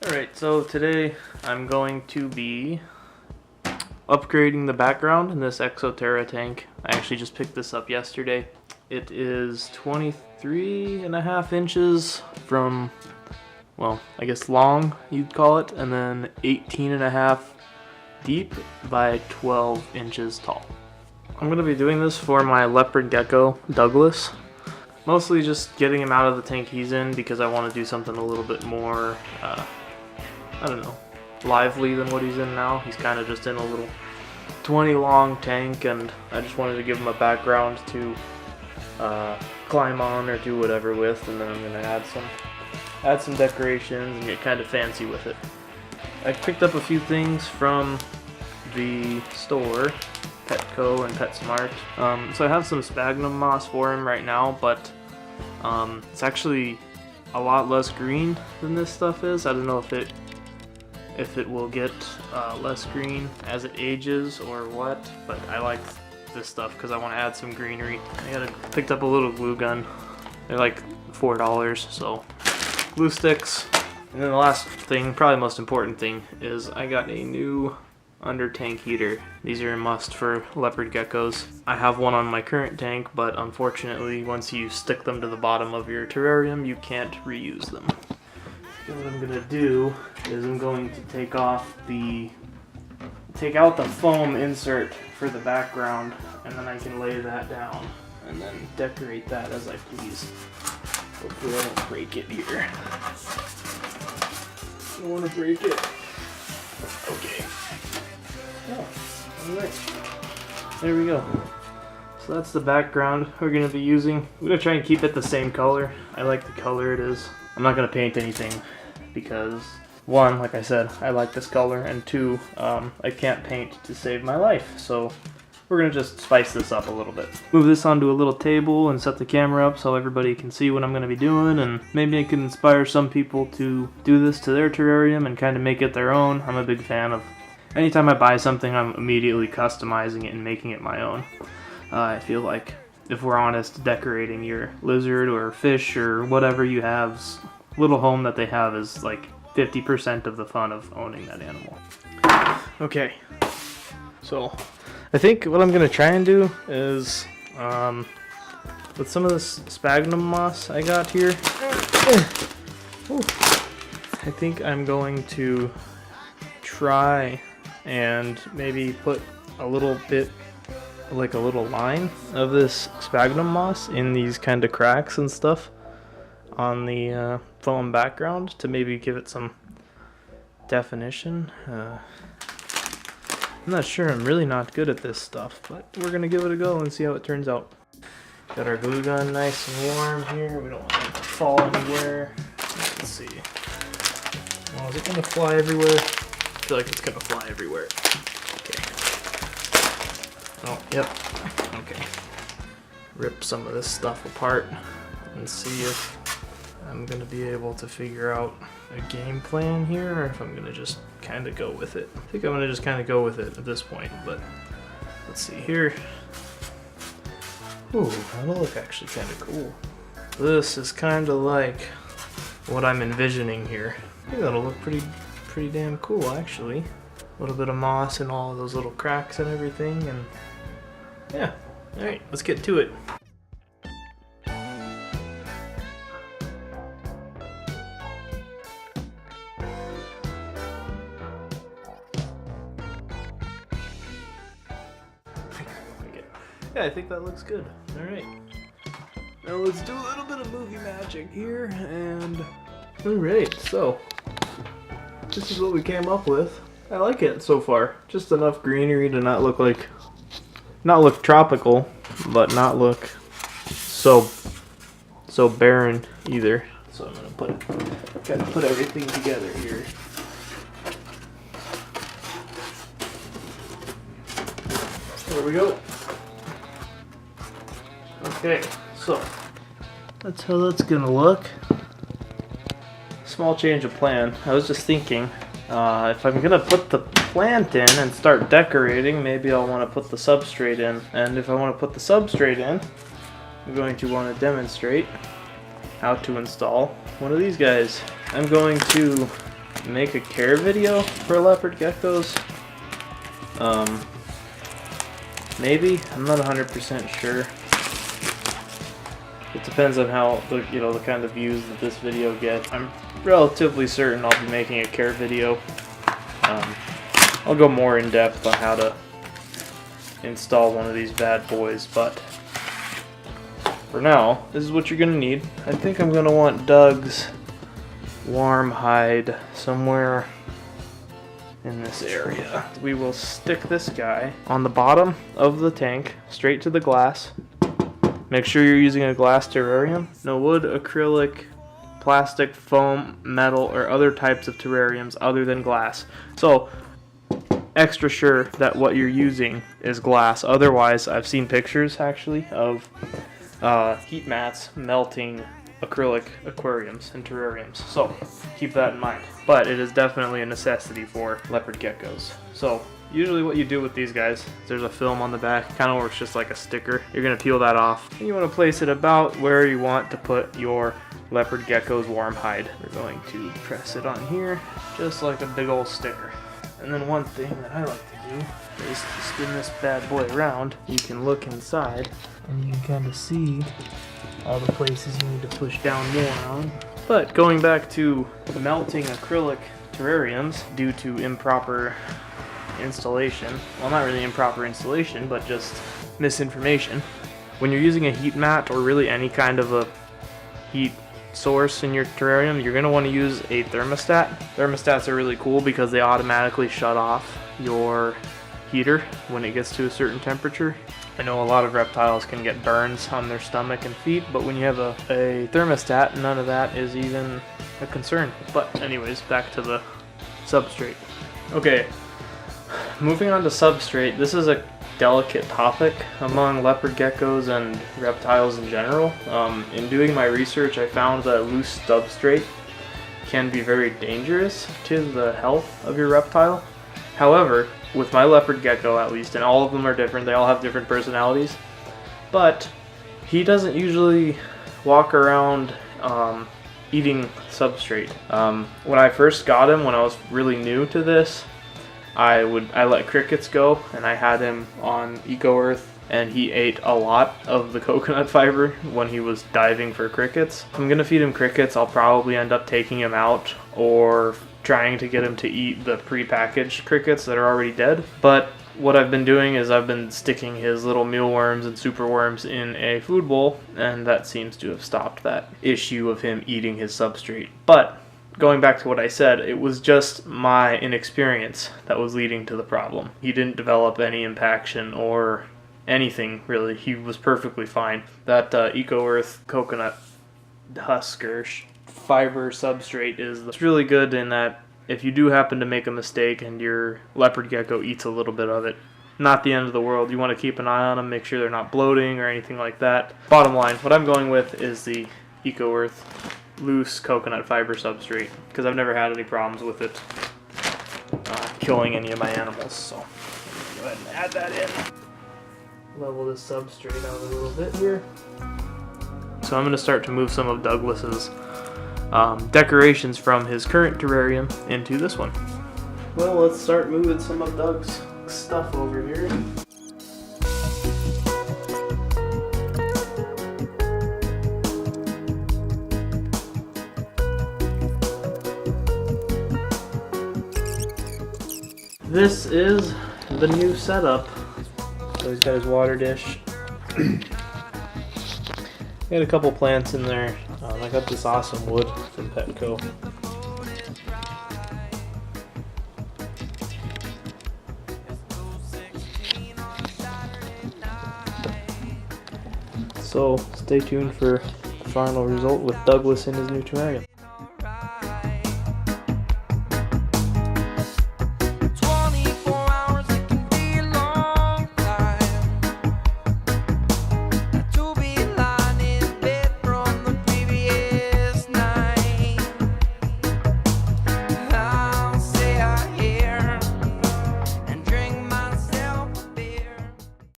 Alright, so today I'm going to be upgrading the background in this Terra tank. I actually just picked this up yesterday. It is 23.5 inches from, well, I guess long you'd call it, and then 18.5 deep by 12 inches tall. I'm going to be doing this for my leopard gecko, Douglas. Mostly just getting him out of the tank he's in because I want to do something a little bit more, I don't know, lively than what he's in now. He's kind of just in a little 20 long tank, and I just wanted to give him a background to climb on or do whatever with, and then I'm going to add some decorations and get kind of fancy with it. I picked up a few things from the store, Petco and PetSmart. So I have some sphagnum moss for him right now, but it's actually a lot less green than this stuff is. I don't know if it will get less green as it ages or what, but I like this stuff because I want to add some greenery. I picked up a little glue gun. They're like $4, so glue sticks. And then the last thing, probably most important thing, is I got a new under tank heater. These are a must for leopard geckos. I have one on my current tank, but unfortunately once you stick them to the bottom of your terrarium, you can't reuse them. So what I'm gonna do is I'm going to take out the foam insert for the background, and then I can lay that down and then decorate that as I please. Hopefully I don't break it here. I don't want to break it. Okay. Oh, alright. There we go. So that's the background we're going to be using. I'm going to try and keep it the same color. I like the color it is. I'm not going to paint anything because, one, like I said, I like this color, and two, I can't paint to save my life. So we're going to just spice this up a little bit. Move this onto a little table and set the camera up so everybody can see what I'm going to be doing, and maybe I can inspire some people to do this to their terrarium and kind of make it their own. I'm a big fan of anytime I buy something, I'm immediately customizing it and making it my own. I feel like, if we're honest, decorating your lizard or fish or whatever you have's little home that they have is like 50% of the fun of owning that animal. Okay, so I think what I'm going to try and do is, with some of this sphagnum moss I got here, I think I'm going to try and maybe put a little bit, like a little line of this sphagnum moss in these kind of cracks and stuff on the foam background to maybe give it some definition. I'm not sure, I'm really not good at this stuff, but we're gonna give it a go and see how it turns out. Got our glue gun nice and warm here, we don't want it to fall anywhere. Let's see. Well, is it gonna fly everywhere? I feel like it's gonna fly everywhere. Okay. Oh, yep. Okay. Rip some of this stuff apart and see if I'm gonna be able to figure out a game plan here, or if I'm gonna just kind of go with it. I think I'm gonna just kind of go with it at this point, but let's see here. Ooh, that'll look actually kind of cool. This is kind of like what I'm envisioning here. I think that'll look pretty damn cool, actually. A little bit of moss and all of those little cracks and everything, and yeah. Alright, let's get to it. Yeah, I think that looks good. Alright. Now let's do a little bit of movie magic here, and alright, so this is what we came up with. I like it so far. Just enough greenery to not look tropical, but not look so barren either. So I'm gonna put everything together here. There we go. Okay, so that's how that's gonna look. Small change of plan. I was just thinking, if I'm gonna put the plant in and start decorating, maybe I'll want to put the substrate in. And if I want to put the substrate in, I'm going to want to demonstrate how to install one of these guys. I'm going to make a care video for leopard geckos. Maybe, I'm not 100% sure. It depends on how the kind of views that this video gets. I'm relatively certain I'll be making a care video. I'll go more in depth on how to install one of these bad boys, but for now, this is what you're gonna need. I think I'm gonna want Doug's warm hide somewhere in this area. We will stick this guy on the bottom of the tank, straight to the glass. Make sure you're using a glass terrarium. No wood, acrylic, plastic, foam, metal, or other types of terrariums other than glass. So, extra sure that what you're using is glass. Otherwise, I've seen pictures actually of heat mats melting acrylic aquariums and terrariums. So, keep that in mind. But it is definitely a necessity for leopard geckos. So, usually what you do with these guys, there's a film on the back, kind of works just like a sticker. You're going to peel that off, and you want to place it about where you want to put your leopard gecko's warm hide. We're going to press it on here, just like a big old sticker. And then one thing that I like to do is to spin this bad boy around. You can look inside, and you can kind of see all the places you need to push down more on. But going back to melting acrylic terrariums due to improper installation, well, not really improper installation, but just misinformation. When you're using a heat mat or really any kind of a heat source in your terrarium, you're going to want to use a thermostat. Thermostats are really cool because they automatically shut off your heater when it gets to a certain temperature. I know a lot of reptiles can get burns on their stomach and feet, but when you have a thermostat, none of that is even a concern. But anyways, back to the substrate. Okay, moving on to substrate. This is a delicate topic among leopard geckos and reptiles in general. In doing my research, I found that loose substrate can be very dangerous to the health of your reptile. However, with my leopard gecko at least, and all of them are different, they all have different personalities, but he doesn't usually walk around eating substrate. When I first got him, when I was really new to this, I let crickets go, and I had him on Eco Earth, and he ate a lot of the coconut fiber when he was diving for crickets. If I'm gonna feed him crickets, I'll probably end up taking him out or trying to get him to eat the pre-packaged crickets that are already dead. But what I've been doing is I've been sticking his little mealworms and superworms in a food bowl, and that seems to have stopped that issue of him eating his substrate. But going back to what I said, it was just my inexperience that was leading to the problem. He didn't develop any impaction or anything, really. He was perfectly fine. That Eco Earth coconut husker fiber substrate is really good in that if you do happen to make a mistake and your leopard gecko eats a little bit of it, not the end of the world. You want to keep an eye on them, make sure they're not bloating or anything like that. Bottom line, what I'm going with is the Eco Earth loose coconut fiber substrate, because I've never had any problems with it killing any of my animals. So go ahead and add that in. Level this substrate out a little bit here. So I'm going to start to move some of Douglas's decorations from his current terrarium into this one. Well, let's start moving some of Doug's stuff over here. This is the new setup. So he's got his water dish. Got a couple plants in there. I got this awesome wood from Petco. So stay tuned for the final result with Douglas in his new terrarium.